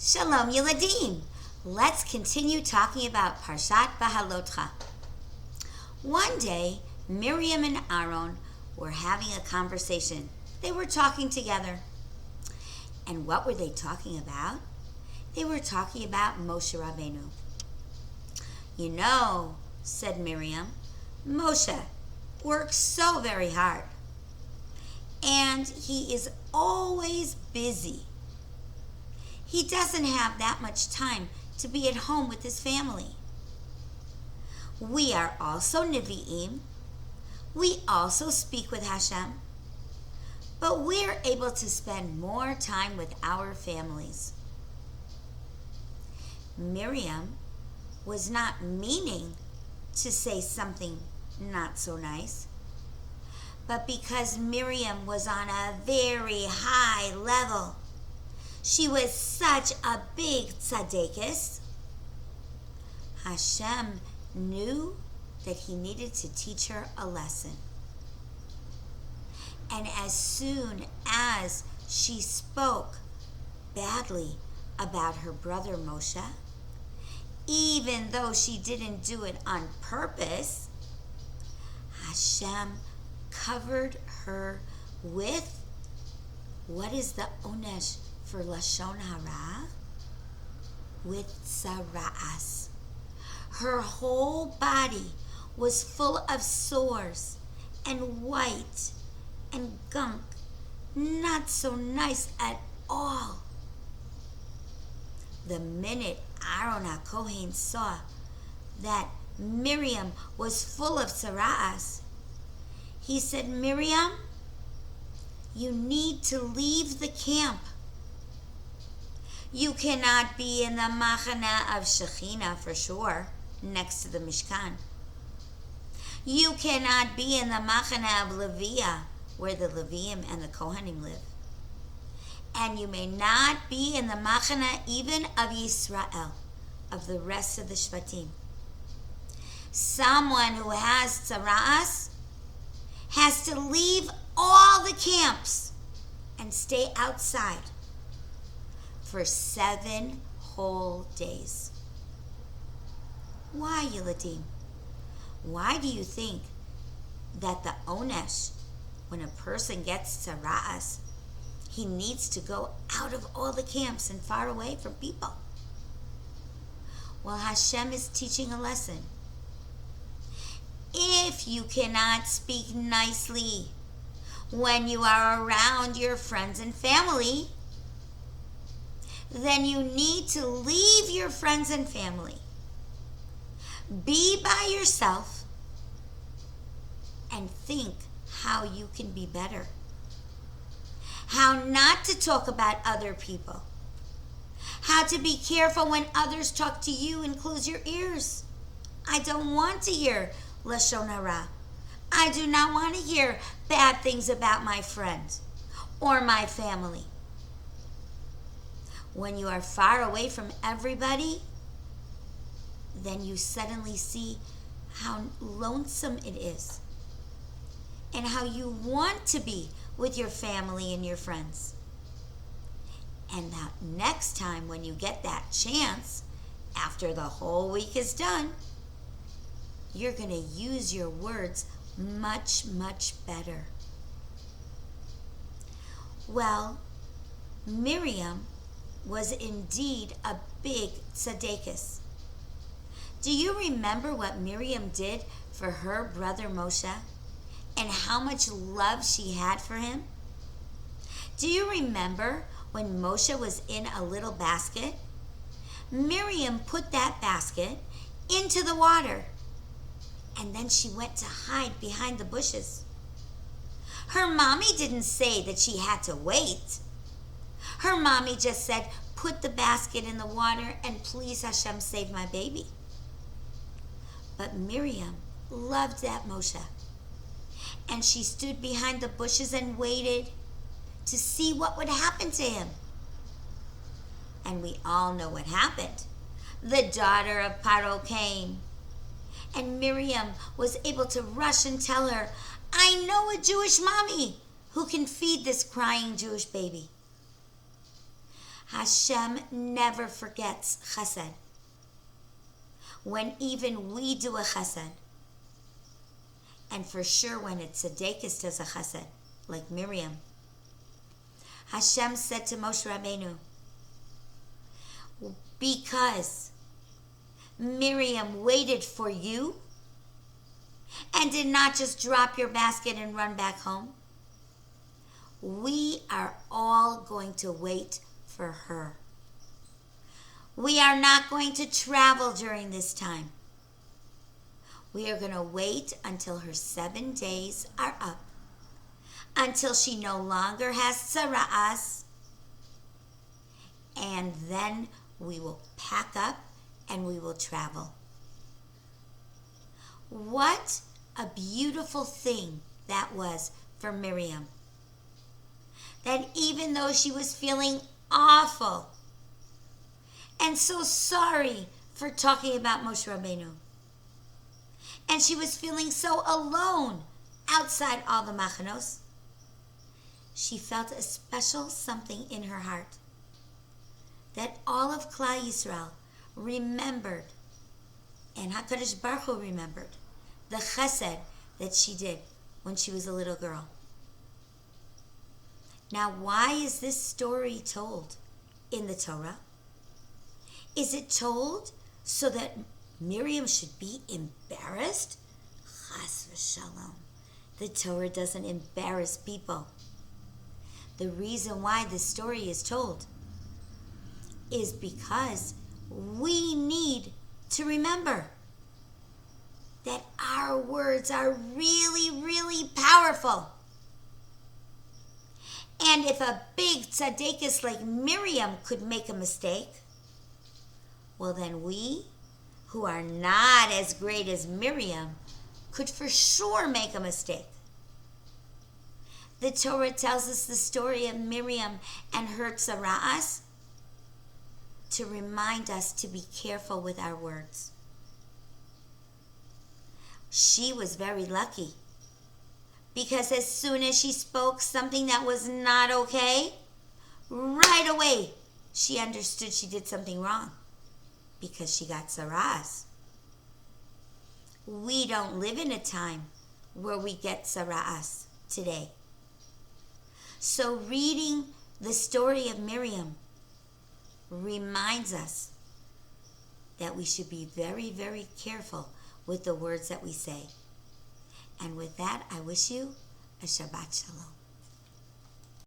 Shalom Yeladim. Let's continue talking about Parshat Bahalotcha. One day, Miriam and Aaron were having a conversation. They were talking together. And what were they talking about? They were talking about Moshe Rabbeinu. You know, said Miriam, Moshe works so very hard. And he is always busy. He doesn't have that much time to be at home with his family. We are also Nevi'im. We also speak with Hashem. But we're able to spend more time with our families. Miriam was not meaning to say something not so nice, but because Miriam was on a very high level, she was such a big tzaddikus, Hashem knew that he needed to teach her a lesson. And as soon as she spoke badly about her brother Moshe, even though she didn't do it on purpose, Hashem covered her with, what is the onesh for Lashon Hara? With tzara'as. Her whole body was full of sores and white and gunk, not so nice at all. The minute Aaron HaKohen saw that Miriam was full of tzara'as, he said, Miriam, you need to leave the camp. You cannot be in the machana of Shekhinah for sure, next to the Mishkan. You cannot be in the machana of Leviah, where the Leviim and the Kohanim live. And you may not be in the machana even of Yisrael, of the rest of the Shvatim. Someone who has tzara'as has to leave all the camps and stay outside for 7 whole days. Why, Yeladim? Why do you think that the onesh, when a person gets tzara'as, he needs to go out of all the camps and far away from people? Well, Hashem is teaching a lesson. If you cannot speak nicely when you are around your friends and family, then you need to leave your friends and family. Be by yourself and think how you can be better. How not to talk about other people. How to be careful when others talk to you and close your ears. I don't want to hear Lashon Hara. I do not want to hear bad things about my friend or my family. When you are far away from everybody, then you suddenly see how lonesome it is and how you want to be with your family and your friends. And that next time when you get that chance, after the whole week is done, you're going to use your words much, much better. Well, Miriam was indeed a big tzaddikus. Do you remember what Miriam did for her brother Moshe and how much love she had for him? Do you remember when Moshe was in a little basket? Miriam put that basket into the water, and then she went to hide behind the bushes. Her mommy didn't say that she had to wait. Her mommy just said, put the basket in the water and please Hashem save my baby. But Miriam loved that Moshe. And she stood behind the bushes and waited to see what would happen to him. And we all know what happened. The daughter of Paro came. And Miriam was able to rush and tell her, I know a Jewish mommy who can feed this crying Jewish baby. Hashem never forgets chesed. When even we do a chesed, and for sure when a tzedekis does a chesed, like Miriam, Hashem said to Moshe Rabbeinu, because Miriam waited for you and did not just drop your basket and run back home, we are all going to wait for her. We are not going to travel during this time. We are going to wait until her 7 days are up, until she no longer has tzara'as, and then we will pack up and we will travel. What a beautiful thing that was for Miriam. That even though she was feeling awful and so sorry for talking about Moshe Rabbeinu, and she was feeling so alone outside all the machanos, she felt a special something in her heart that all of Klal Yisrael remembered, and HaKadosh Baruch Hu remembered, the chesed that she did when she was a little girl. Now, why is this story told in the Torah? Is it told so that Miriam should be embarrassed? Chas v'shalom. The Torah doesn't embarrass people. The reason why this story is told is because we need to remember that our words are really, really powerful. And if a big tzaddikus like Miriam could make a mistake, well then we, who are not as great as Miriam, could for sure make a mistake. The Torah tells us the story of Miriam and her tzara'as to remind us to be careful with our words. She was very lucky, because as soon as she spoke something that was not okay, right away she understood she did something wrong, because she got tzara'as. We don't live in a time where we get tzara'as today. So reading the story of Miriam reminds us that we should be very, very careful with the words that we say. And with that, I wish you a Shabbat Shalom.